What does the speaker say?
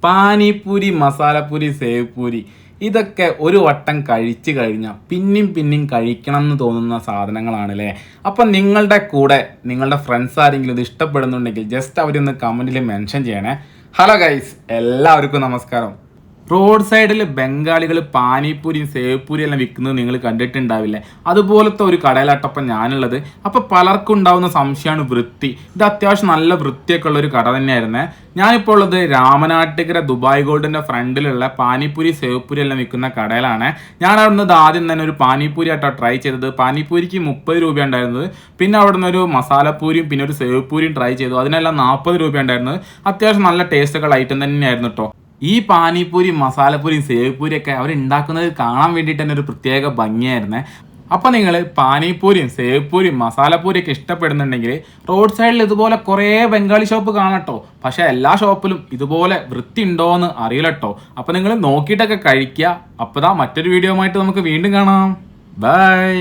Pani puri, masala puri, save puri ഇതൊക്കെ ഒരു വട്ടം കഴിച്ചു കഴിഞ്ഞാൽ പിന്നെയും കഴിക്കണം എന്ന് തോന്നുന്ന സാധനങ്ങളാണ് അല്ലേ. അപ്പം നിങ്ങളുടെ കൂടെ നിങ്ങളുടെ ഫ്രണ്ട്സ് ആരെങ്കിലും ഇത് ഇഷ്ടപ്പെടുന്നുണ്ടെങ്കിൽ ജസ്റ്റ് അവരൊന്ന് കമൻറ്റിൽ മെൻഷൻ ചെയ്യണേ. ഹലോ ഗൈസ്, എല്ലാവർക്കും നമസ്കാരം. റോഡ് സൈഡിൽ ബംഗാളികൾ പാനിപ്പൂരിയും സേവ് പൂരിയും എല്ലാം വിൽക്കുന്നത് നിങ്ങൾ കണ്ടിട്ടുണ്ടാവില്ലേ. അതുപോലത്തെ ഒരു കടയിലാട്ടപ്പം ഞാനുള്ളത്. അപ്പോൾ പലർക്കും ഉണ്ടാവുന്ന സംശയമാണ് വൃത്തി. ഇത് അത്യാവശ്യം നല്ല വൃത്തിയൊക്കെ ഉള്ള ഒരു കട തന്നെയായിരുന്നേ. ഞാനിപ്പോൾ ഉള്ളത് രാമനാട്ടുകര ദുബായ് ഗോൾഡിൻ്റെ ഫ്രണ്ടിലുള്ള പാനിപ്പൂരി സേവ് പൂരി എല്ലാം വിൽക്കുന്ന കടയിലാണ്. ഞാൻ അവിടെ നിന്ന് ആദ്യം തന്നെ ഒരു പാനിപ്പൂരി ആട്ടോ ട്രൈ ചെയ്തത്. പാനിപ്പൂരിക്ക് 30 രൂപ ഉണ്ടായിരുന്നത്. പിന്നെ അവിടെ നിന്ന് ഒരു മസാലപ്പൂരിയും പിന്നെ ഒരു സേവ് പൂരിയും ട്രൈ ചെയ്തു. അതിനെല്ലാം 40 രൂപ ഉണ്ടായിരുന്നത്. അത്യാവശ്യം നല്ല ടേസ്റ്റൊക്കെ ഐറ്റം തന്നെയായിരുന്നു കേട്ടോ. ഈ പാനിപ്പൂരി, മസാലപ്പൂരിയും സേവ് പൂരിയൊക്കെ അവരുണ്ടാക്കുന്നത് കാണാൻ വേണ്ടിയിട്ട് തന്നെ ഒരു പ്രത്യേക ഭംഗിയായിരുന്നേ. അപ്പം നിങ്ങൾ പാനിപ്പൂരിയും സേവ് പൂരിയും മസാലപ്പൂരിയൊക്കെ ഇഷ്ടപ്പെടുന്നുണ്ടെങ്കിൽ റോഡ് സൈഡിൽ ഇതുപോലെ കുറേ ബംഗാളി ഷോപ്പ് കാണട്ടോ. പക്ഷേ എല്ലാ ഷോപ്പിലും ഇതുപോലെ വൃത്തി ഉണ്ടോ എന്ന് അറിയില്ല കേട്ടോ. അപ്പം നിങ്ങൾ നോക്കിയിട്ടൊക്കെ കഴിക്കുക. അപ്പോൾ മറ്റൊരു വീഡിയോ ആയിട്ട് നമുക്ക് വീണ്ടും കാണാം. ബൈ.